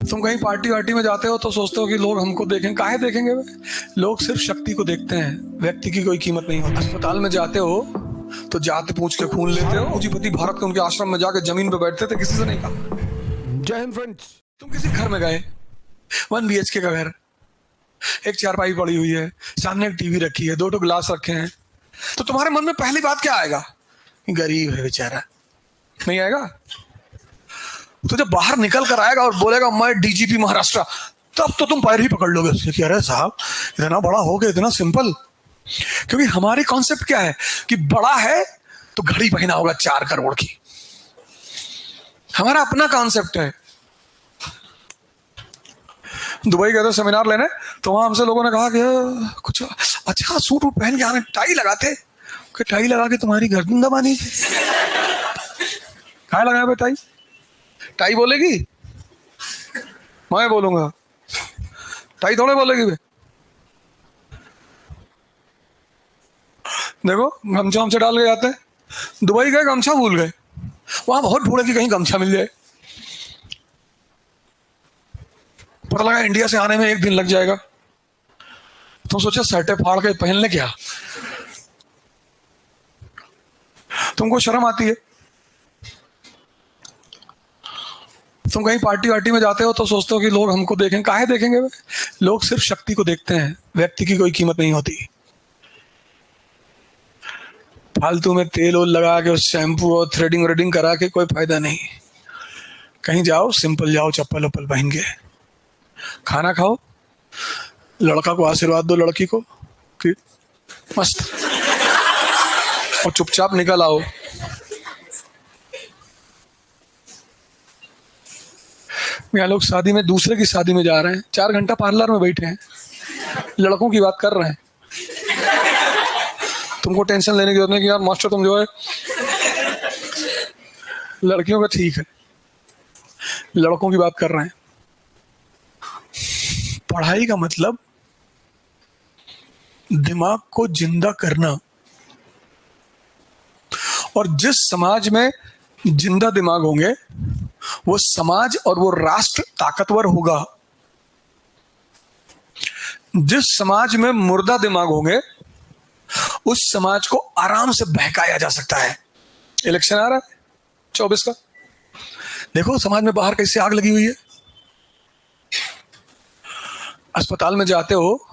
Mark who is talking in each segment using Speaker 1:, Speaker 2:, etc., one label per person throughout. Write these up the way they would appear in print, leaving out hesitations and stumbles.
Speaker 1: तुम कहीं पार्टी वार्टी में जाते हो तो सोचते हो कि लोग हमको देखें। काहे देखेंगे वे? लोग सिर्फ शक्ति को देखते हैं, व्यक्ति की कोई कीमत नहीं होती। अस्पताल में जाते हो तो जाति पूछ के खून लेते हो। पूंजीपति भारत के उनके आश्रम में जाके जमीन पे बैठते थे, किसी से नहीं कहा।
Speaker 2: जय हिंद फ्रेंड्स।
Speaker 1: तुम किसी घर में गए, 1 BHK का घर, एक चारपाई पड़ी हुई है, सामने एक टीवी रखी है, 2 गिलास रखे हैं, तो तुम्हारे मन में पहली बात क्या आएगा? गरीब है बेचारा। नहीं आएगा? तो जब बाहर निकल कर आएगा और बोलेगा मैं DGP महाराष्ट्र, तब तो तुम पैर ही पकड़ लोगे उसके कि अरे साहब इतना बड़ा हो गया, इतना सिंपल। क्योंकि हमारी कॉन्सेप्ट क्या है कि बड़ा है तो घड़ी पहना होगा 4 करोड़ की। हमारा अपना कॉन्सेप्ट है। दुबई गए थे सेमिनार लेने, तो वहां हमसे लोगों ने कहा कि कुछ अच्छा सूट वूट पहन के आने, टाई लगाते कि टाई लगा के तुम्हारी गर्दन दबानी थी। क्या लगाया भाई टाई? टाई बोलेगी, मैं बोलूंगा। टाई थोड़े बोलेगी वे। देखो गमछा हमसे डाल के जाते हैं, दुबई गए गमछा भूल गए, वहां बहुत ढूंढे कि कहीं गमछा मिल जाए। पता लगा इंडिया से आने में 1 दिन लग जाएगा। तुम सोचे सर्टे फाड़ के पहन ले क्या? तुमको शर्म आती है? तुम कहीं पार्टी वार्टी में जाते हो तो सोचते हो कि लोग हमको देखें। काहे देखेंगे वे? लोग सिर्फ शक्ति को देखते हैं, व्यक्ति की कोई कीमत नहीं होती। फालतू में तेल ओल लगा के, शैम्पू और थ्रेडिंग व्रेडिंग करा के कोई फायदा नहीं। कहीं जाओ सिंपल जाओ, चप्पल वप्पल पहन के, खाना खाओ, लड़का को आशीर्वाद दो लड़की को कि मस्त, और चुपचाप निकल आओ। यहाँ लोग शादी में, दूसरे की शादी में जा रहे हैं, 4 घंटा पार्लर में बैठे हैं, लड़कों की बात कर रहे हैं। तुमको टेंशन लेने की जरूरत नहीं कि यार मास्टर तुम जो है, लड़कियों का ठीक है, लड़कों की बात कर रहे हैं। पढ़ाई का मतलब दिमाग को जिंदा करना, और जिस समाज में जिंदा दिमाग होंगे वो समाज और वो राष्ट्र ताकतवर होगा। जिस समाज में मुर्दा दिमाग होंगे उस समाज को आराम से बहकाया जा सकता है। इलेक्शन आ रहा है 24 का, देखो समाज में बाहर कैसे आग लगी हुई है। अस्पताल में जाते हो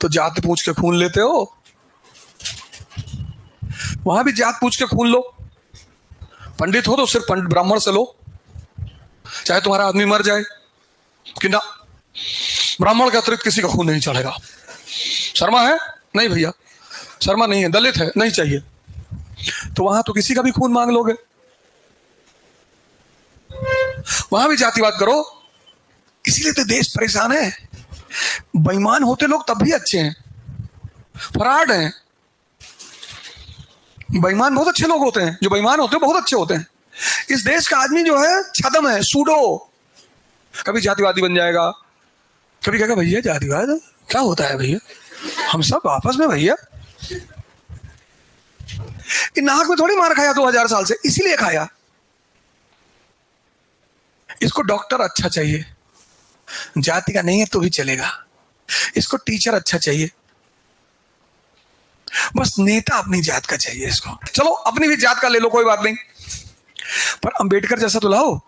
Speaker 1: तो जात पूछ के खून लेते हो, वहां भी जात पूछ के खून लो। पंडित हो तो सिर्फ ब्राह्मण से लो, चाहे तुम्हारा आदमी मर जाए, कि ना ब्राह्मण के अतिरिक्त किसी का खून नहीं चढ़ेगा। शर्मा है? नहीं भैया शर्मा नहीं है। दलित है? नहीं चाहिए। तो वहां तो किसी का भी खून मांग लोगे। वहां भी जातिवाद करो। इसीलिए तो देश परेशान है। बेईमान होते लोग तब भी अच्छे हैं, फराड हैं। बेईमान बहुत अच्छे लोग होते हैं, जो बेईमान होते हैं बहुत अच्छे होते हैं। इस देश का आदमी जो है छदम है, सूडो। कभी जातिवादी बन जाएगा, कभी कहेगा भैया जातिवाद क्या होता है भैया, हम सब आपस में भैया। नाक में थोड़ी मार खाया 2000 साल से, इसीलिए खाया। इसको डॉक्टर अच्छा चाहिए, जाति का नहीं है तो भी चलेगा। इसको टीचर अच्छा चाहिए, बस नेता अपनी जात का चाहिए इसको। चलो अपनी भी जात का ले लो, कोई बात नहीं, पर अंबेडकर जैसा तो लाओ,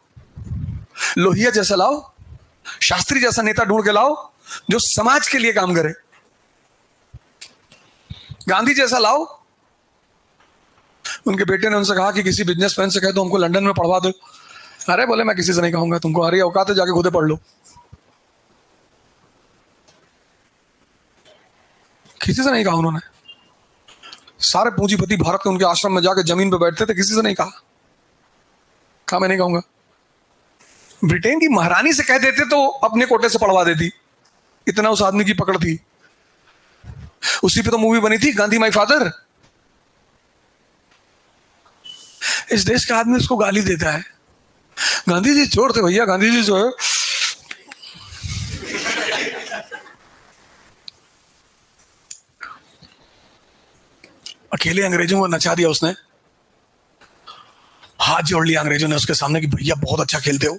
Speaker 1: लोहिया जैसा लाओ, शास्त्री जैसा नेता ढूंढ के लाओ जो समाज के लिए काम करे। गांधी जैसा लाओ। उनके बेटे ने उनसे कहा कि किसी बिजनेसमैन से कह दो हमको लंदन में पढ़वा दो। अरे बोले मैं किसी से नहीं कहूंगा, तुमको हरी औकात है जाके खुदे पढ़ लो। किसी से नहीं कहा उन्होंने। सारे पूंजीपति भारत के उनके आश्रम में जाके जमीन पे बैठते थे, किसी से नहीं कहा मैं नहीं कहूंगा। ब्रिटेन की महारानी से कह देते तो अपने कोटे से पढ़वा देती, इतना उस आदमी की पकड़ थी। उसी पे तो मूवी बनी थी गांधी माई फादर। इस देश का आदमी उसको गाली देता है। गांधी जी चोर थे भैया, गांधी जी जो है अकेले अंग्रेजों को नचा दिया उसने, हाथ जोड़ लिया अंग्रेजों ने उसके सामने कि भैया बहुत अच्छा खेलते हो।